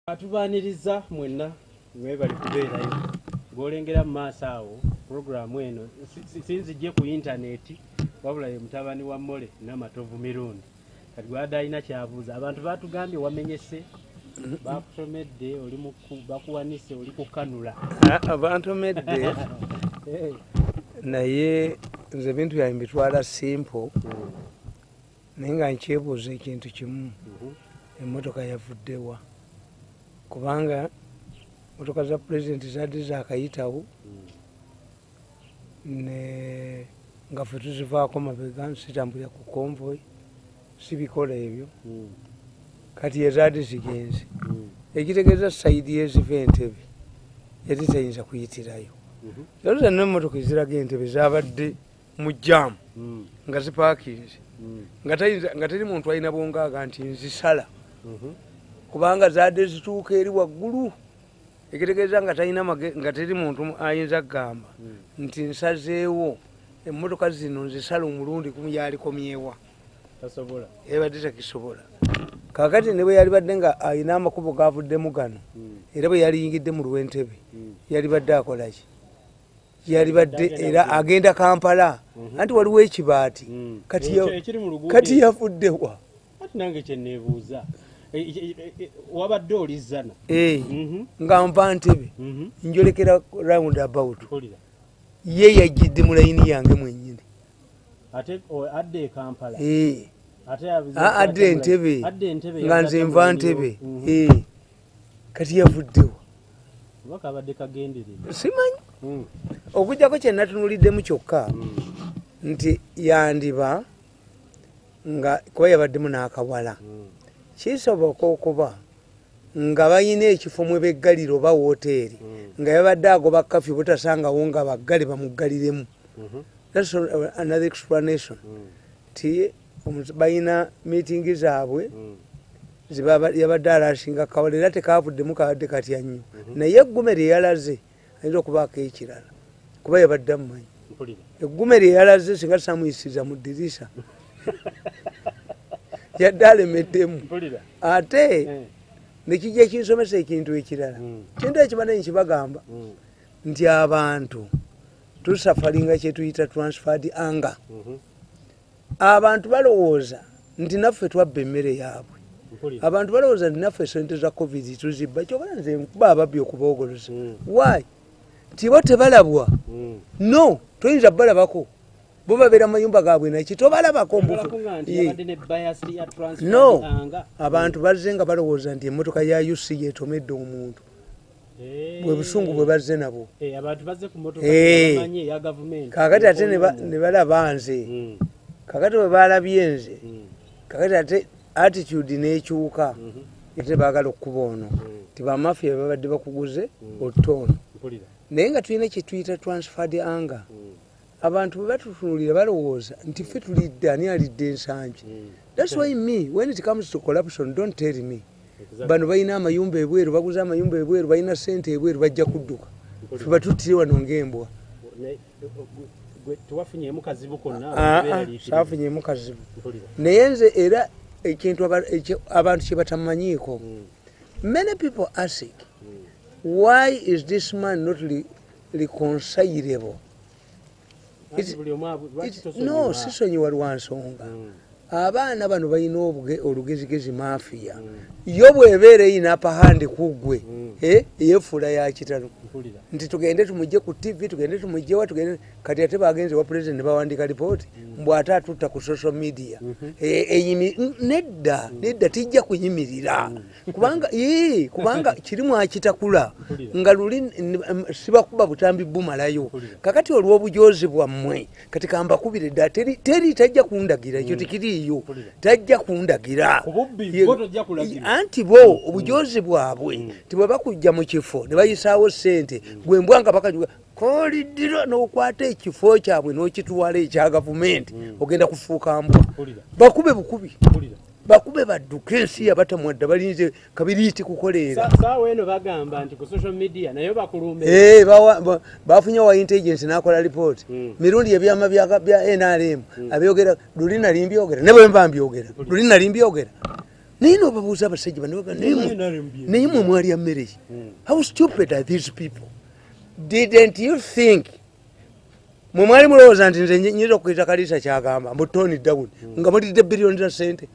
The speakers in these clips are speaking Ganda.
Atubaniriza mwenna mwebali kubeerayo ng'olengera mu maaso awo pulogulaamu eno sinzijje ku intaneti wabula ye mutabani wa Mole Namatovu mirundi kati gwada alina kyabuuza abantu baatugambye wamenyese bakusomedde oli bakuwanise oli kukanula bantomedde naye nze bintu byange mbitwala simple naye nga nkyebuuza ekintu kimu emmotoka yavuddewa kubanga motoka za president zadde zakayitawo ne nga ffe tuzivaako mabega nsitambulira ku convoy sibikola ebyo kati ezadde zigenze ekitegeeza saidi yeziva Entebbe yali tayinza kuyitirayo zalo zonna emmotoka eziraga Entebbe zabadde mu jaamu nga zipaakinze nga teri muntu alina bwongaaga nti nzisala kubanga zadde zituuka eri waggulu ekitegeeza nga teri muntu ayinza kugamba nti nsazeewo emmotoka zino nzisala omulundi gumu yalikomyewa ebadde takisobola kakati ne bwe yali badde nga alina amakubo gavuddemu gano era bwe yali yingidde mu Lwentebbe yali badde akolaki yali badde era agenda Kampala anti waliwo ekibaati kati yafuddewa nange kyeneebuuza wabadde olizana nga nva Ntebbe njolekera round about ye yajjidde mu layini yange mwennyini adde e Kampala adde Entebbe nga nze nva Ntebbe kati yavuddewa simanyi okujjako kyenatunuliddemu kyokka nti yandiba nga kuba yabaddemu n'akawala kisoboka okuba nga bayina ekifo mwe beggalira oba woteeri nga yabadde agoba kafi butasangawo nga baggale bamuggaliremu. That's another explanation. Ti bayina meeting zaabwe yabadde alashinga kawala era tekavuddemu kabadde katya nnyo naye eggume lye yalaze ayinza okubaako ekirala kuba yabadde amumanyi eggume lye yalaze singa tusamuyisiza mu ddirisa yadde alemeddemu ate nekijja ekinsomesa ekintu ekirala kintu ekimanyi nkibagamba nti abantu tusafalinga kyetuyita transferred anger. Abantu balowooza nti naffe twabba emmere yaabwe, abantu balowooza nti naffe sente za covid tuzibba kyokka nze nkuba ababbi okuboogoloza why tibo tebalabwa no toyinza balabako bo babeera mayumba gaabwe naki tobalabako no abantu bazze nga balowooza nti emmotoka ya UC yetomedde omuntu bwe busungu bwe bazze nabo kakati ate ne balaba nze kakati bwe balabye nze kakati ate attitude n'ekyuka ate baagala okukuba ono tibamafiya babadde bakuguze ottoono naye nga tulina kyetuyita transferred anger. Abantu bwe batutunulira balowooza nti ffe tulidde ani alidde ensangi. That's why me when it comes to corruption don't tell me bano balina amayumba ebweru baguza amayumba ebweru balina sente ebweru bajja kudduka ffe batuttire wano ng'embwa saafunyemu kazibu naye nze era ekintu abantu kye batamanyiiko many people ask why is this man not reconcilable. No sisonyiwa lwa nsonga abaana bano balina olugezigezi mafiya yo bwebeera eyina apahandi kuggwe yefuula ya kitalo nti tugende tumugye ku TV tugende tumugyewa tugende kati ate bagenze wa president bawandika lipooti mbw'ate atutta ku social media nedda tijja kuyimirira kubanga kirimu akitakula nga luli sibakuba butambi bumalayo kakati olw'obujozi bwammwe kati kambakubire dda teri tajja kundagira ekyo tikiriiyo tajja kundagira anti bo obujozi bwabwe tibwe bakujja mu kifo ne bayisaawo ssente gwe mbwanga bakajuga koliddira n'okwata ekifo kyabwe n'okituwala ekya gavumenti ogenda kufuuka mbwa bakube bukubi bakube badduke ensi yabatamwadda balinze kabiriiti kukoleera saawa eno bagamba nti ku social media nayo bakulumbe bafunye wa intelligence n'akola report mirundi ebyama bya NRM abyogera luli nali mbyogera ne bwe mba mbyogera luli nali mbyogera naye nobabuuza abasajja naye mwe mwalya mmere ki? How stupid are these people? Didn't you think mwe mwali mulowooza nti nze nyinza okuyita Kaliisa kyagamba mbu tone down nga mulidde biliyoni za ssente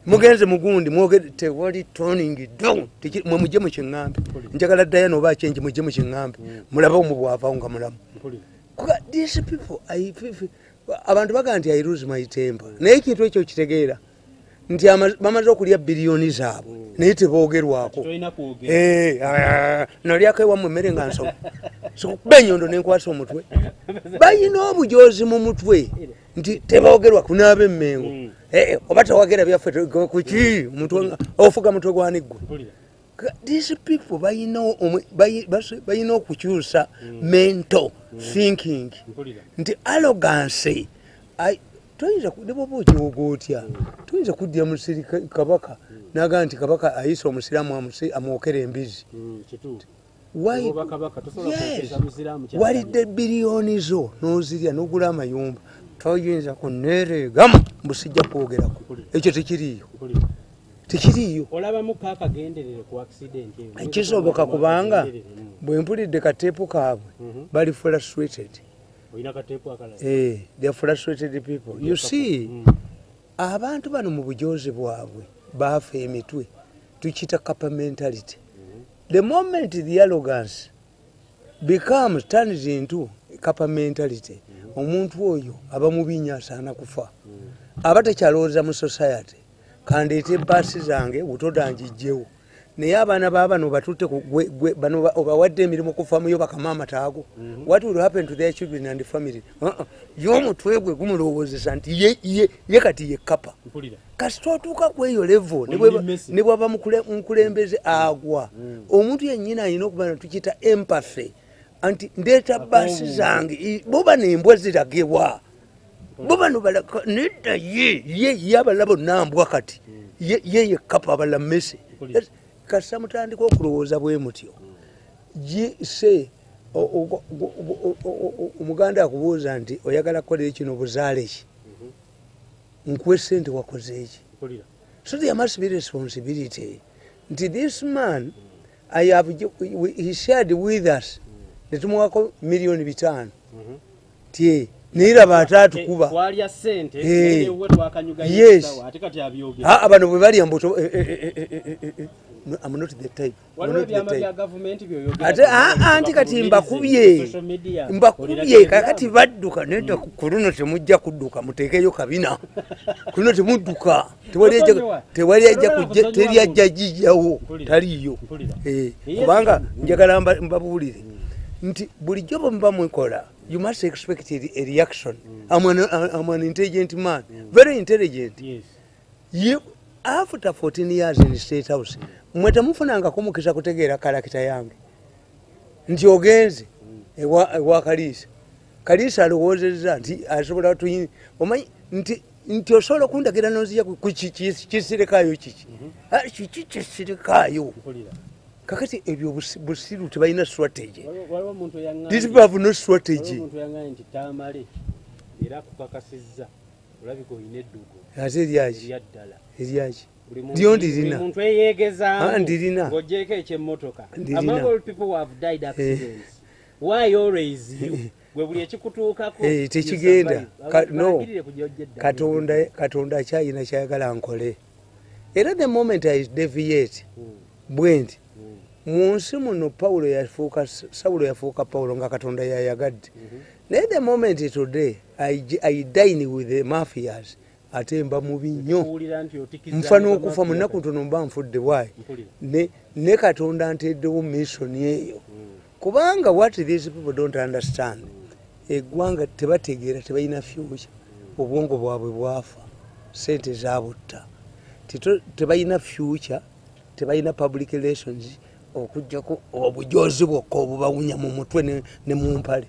mugenze mugundi mwogere tewali toning down mwe mujje mu kiŋŋambe njagala Diana oba kyenji mujje mu kiŋŋambe mulabe omu bwavaawo nga mulamu. These people abantu baga nti I lose my temper naye ekintu ekyo kitegeera nti bamaze okulya biliyoni zaabwe naye teboogerwako nalyako ewammwe emmere nga nsoma sikukuba enyondo nenkwasa omutwe bayina obujozi mu mutwe nti teboogerwa kunaaba emmengo oba tewagera byaffe kuki ofuga mutwe gwaniggwe. These people bayina okukyusa mental thinking nti arrogance toyinza nebwoba okiwoga otya toyinza kuddira musirika kabaka naga nti kabaka ayisa omusiraamu amwokera embizi walidde biliyoni zo nozirya nogula amayumba toyinza kunereegamu mbusijja kwogerako ekyo tekiriiyo kisoboka kubanga bwe mpulidde kateepu kaabwe bali frustrated. They are frustrated people. You see, abantu bano mu bujozi bwabwe bafa emitwe tukita kappa mentality. The moment the arrogance turns into kappa mentality, omuntu oyo aba mubinya asaana kufa. Aba takyalowooza mu society kandeete basi zange butodanjijjewo naye abaana baabano batutte bano obawadde emirimu kufamuyo bakamaama taago. What will happen to their children and family? Y'omutwe gwe gumulowoozesa nti ye kati ye kapa kasita otuuka kweyo levo ne bwaba mukulembeze agwa omuntu yennyini alina okuba na tukiyita empathy anti ndeeta basi zange boba nembwa ziragibwa boba nobalaka nedda ye abalala bonna mbwa kati ye kapa abala mmese kasita mutandika okulowooza bwe mutyo se omuganda akubuuza nti oyagala kukolera kino buzaale ki nkuwe sente wakoze eki. So there must be responsibility nti this man he shared with us netumuwako miliyoni 5 tie niraba atatukuba bano bwe balya mbuto I'm not the type. Anti kati mbakubye kakati badduka nenda kuno temujja kudduka muteekeyo kabina kuno temudduka tewali ajja jijjawo taliyo kubanga njagala mbabuulire nti bulijjo bwe muba mukola you must expect a reaction. I'm an intelligent man, very intelligent. Yes. After 14 years in the State House, mweta mufunanga kumukisa kutegeera karakita yange nti ogenze ewa Kaliisa alowoozezza nti asobola omanyi nti osobola okundagira nozija kisirikaayo kiki kisirikaayo kakati ebyo busiru tebalina strategy. These people have no strategy. Ate eryaki ndiyo ndirina ng'oggyeko ekyemmotoka. Among all people who have died accidents, why always you? Gwe buli ekikutuukako tekigenda no katonda kyayina kyayagala nkole era the moment I deviate bwendi mu nsi muno Sawulo yafuuka Pawulo nga katonda yayagadde naye the moment today I dine with the mafias ate mba mubi nnyo nfa n'okufa mu nnaku ntono mba nfudde bwayi ne katonda nteddewo mission eyo kubanga what these people don't understand eggwanga tebategeera tebalina future obwongo bwabwe bwafa sente zabutta tebalina future tebalina public relations okujjako obujozi bwokka obubawunya mu mutwe ne mu mpale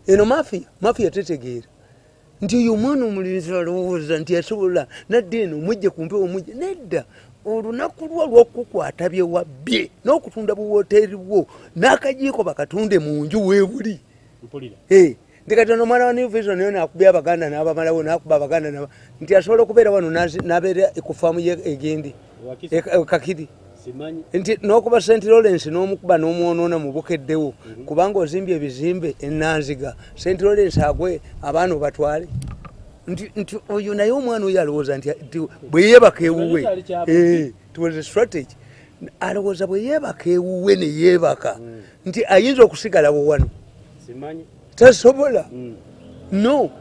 eno mafiya tetegeera nti oyo omwana omulinzi alowooza nti yasobola nadde eno omujje ku mpewo omujje nedda olunaku lwo lw'okukwata bye wabbye n'okutunda buwoteeri bwo n'akajiiko bakatunde mu nju weebuli nti kati ono omwana wa New Vision nayo nakubya abaganda n'abamalawo nakuba abaganda nti asobola okubeera wano n'abeera ku faamu ye egendi kakiri nti n'okuba St Lawrence n'omukuba n'omwonoona mu bukeddewo kubanga ozimbye ebizimbe enanziga St Lawrence agwe abaana obatwale nti oyo naye omwana oyo alowooza nti bwe yeebaka ewuwe tuweze strategy alowooza bwe yeebaka ewuwe ne yeebaka nti ayinza okusigalawo wano tasobola no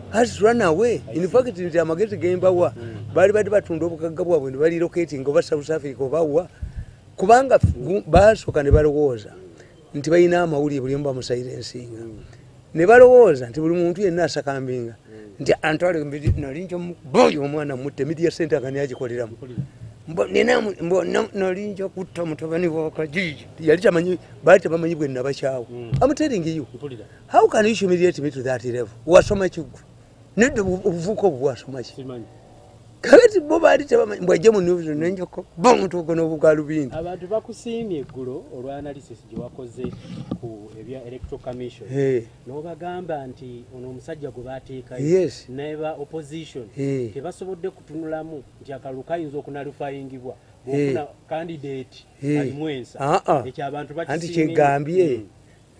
has run away in fact nti amagezi gembawa bali badde batunda obugagga bwabwe ne balilocating oba South Africa obawa kubanga basooka ne balowooza nti balina amawulire buli omu bamusilensinga ne balowooza nti buli muntu yenna asakambinga nti antwale nalinjo boyo omwana mutte media center agani agikoleramu nalinjo kutta mutabani wakajiji yali tamanyi bali tabamanyi bwe nabakyawo I'm telling you how can you humiliate me to that level wasoma kigu nedde obuvuko obwasoma ki kati bo bali tabamanyi bwajje mu news nenjoko bomuntu ogono obugalubindi abantu bakusiimye eggulo olwa analysis gye wakoze ku ebya electoral commission n'obagamba nti ono omusajja gwe baateekayo neba opposition tebasobodde kutunulamu nti akalulu kayinza okunalufayingibwa bwofuna candidate alimwensa ekyo abantu anti kyegambye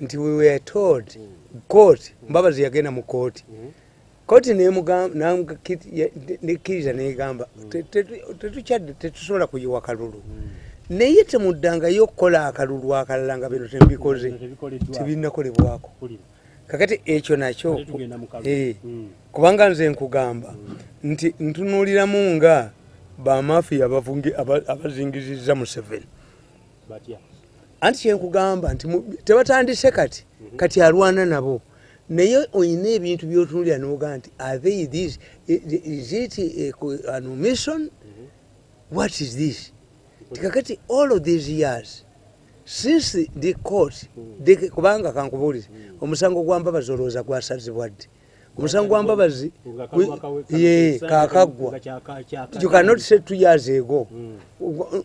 nti we were told court Mbabazi yagenda mu court koti nekiriza negamba tetusobola kuyiwa kalulu naye temuddangayo okukola akalulu akalala nga bino tembikoze tebinakolebwako kakati ekyo nakyo kubanga nze nkugamba nti ntunuuliramu nga bamafiya abazingizizza Museveni anti kyenkugamba nti tebatandise kati alwana nabo naye oyina ebintu byotunulira n'oga nti are they this is it an omission what is this kakati all of these years since the court kubanga kankubuulire omusango gwa Mbabazi olowooza gwasazibwa ddi omusango gwa Mbabazi kakagwa you cannot say 2 years ago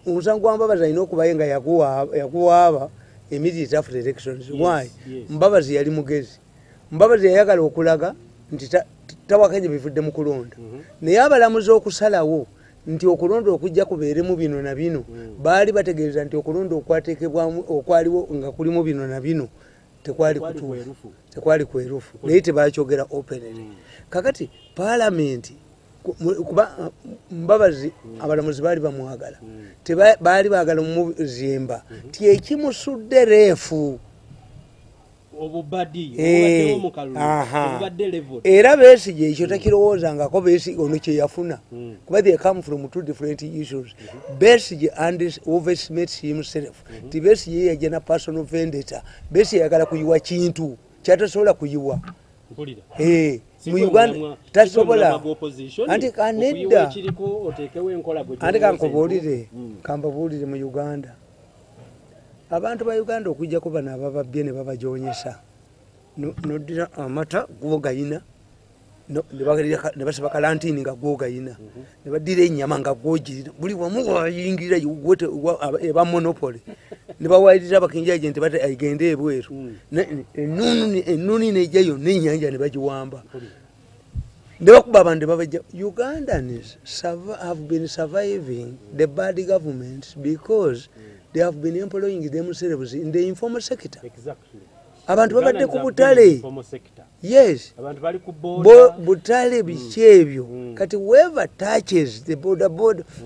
omusango gwa Mbabazi alina okubaye nga yaguwaaba immediate after elections why Mbabazi yali mugezi Mbabazi yayagala okulaga nti tawakanye bivudde mu kulonda naye abalamuzi okusalawo nti okulonda okujja kubeeremu bino na bino baali bategeeza nti okulonda okwateekebwamu okwaliwo nga kulimu bino na bino tekwali kwerufu naye tebakyogera openly kakati palamenti kuba Mbabazi abalamuzi baali bamwagala baali baagala mumuzimba ti ekimusudde reefu era Besigye ekyo takirowoozangako ono kyeyafuna kuba they come from 2 different issues Besigye overestimates himself ti Besigye yajja na personal vendetta Besigye yagala kuyiwa kintu kyatasobola kuyiwa mu Uganda tasobola anti kanedda anti kankubuulire kambabuulire mu Uganda abantu ba Uganda okujjako bano abababbye ne babajonyesa noddira amata gwogayina ne basaba kalantini nga gwogayina ne baddira ennyama nga gwogirira buli wamu wayingira eba monopoly ne bawayirira abakinjaje nti bate agende ebweru ennuni nejja yonna ennyanja ne bagiwamba ne bakuba abantu babajja Ugandans have been surviving the bad government because they have been employing themselves in the informal sector. Exactly. Abantu babadde ku butale. Yes. Abantu bali ku butale bikyebyo. Kati whoever touches the border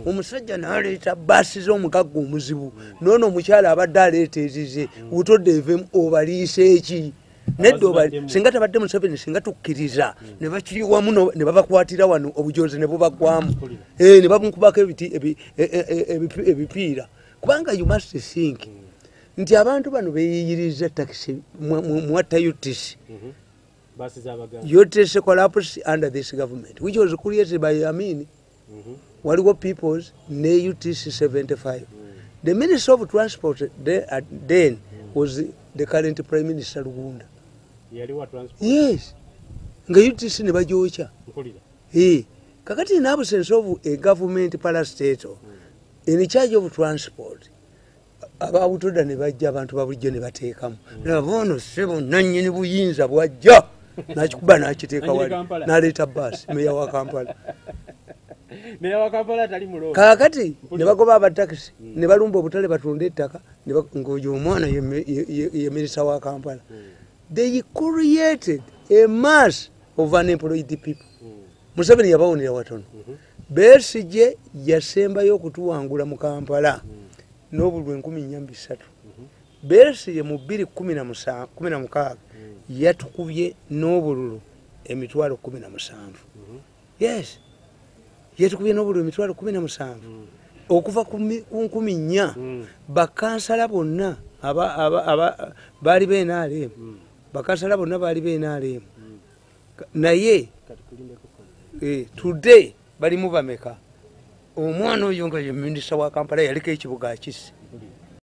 omusajja n'aleeta basi z'omugagga omuzibu. Nono omukyala abadde aleeta ezize butodde evemu obaliise eki. Neddo singa tabadde Museveni singa tukkiriza ne bakiri wamu ne babakwatira wano obujonzi ne bubagwamu. Ne babukubako ebipiira. Kubanga you must think nti abantu bano beyiyiriza taxi mwata UTC UTC collapsed under this government which was created by Amin waliwo peoples ne UTC 75 the Minister of Transport then was the current Prime Minister Lugunda yes nga UTC ne bajocha kakati in absence of a government parastatal in charge of transport ababutoda ne bajja abantu babulijjo ne bateekamu nabono sebo nannyini buyinza bwajja nakikuba nakiteeka wali naleeta baasi meya wa Kampala. Meya wa Kampala tali mulongo. Kaakati ne bagoba abatakisi ne balumba obutale batunda ettaka ng'oyo omwana ye minisita wa Kampala. They created a mass of unemployed people. Museveni yabawonera watono. Besigye yasembayo okutuwangula mu Kampala n'obululu 1,400. Besigye mu 2016 yatukubye n'obululu 17,000. Yes. Yatukubye n'obululu 17,000. Okuva ku 4,000 bakansala bonna baali b'NRM. Bakansala bonna baali b'NRM. Naye today balimu bameka. Omwana oyo nga ye minisita wa Kampala yaliko ekibuga akisse.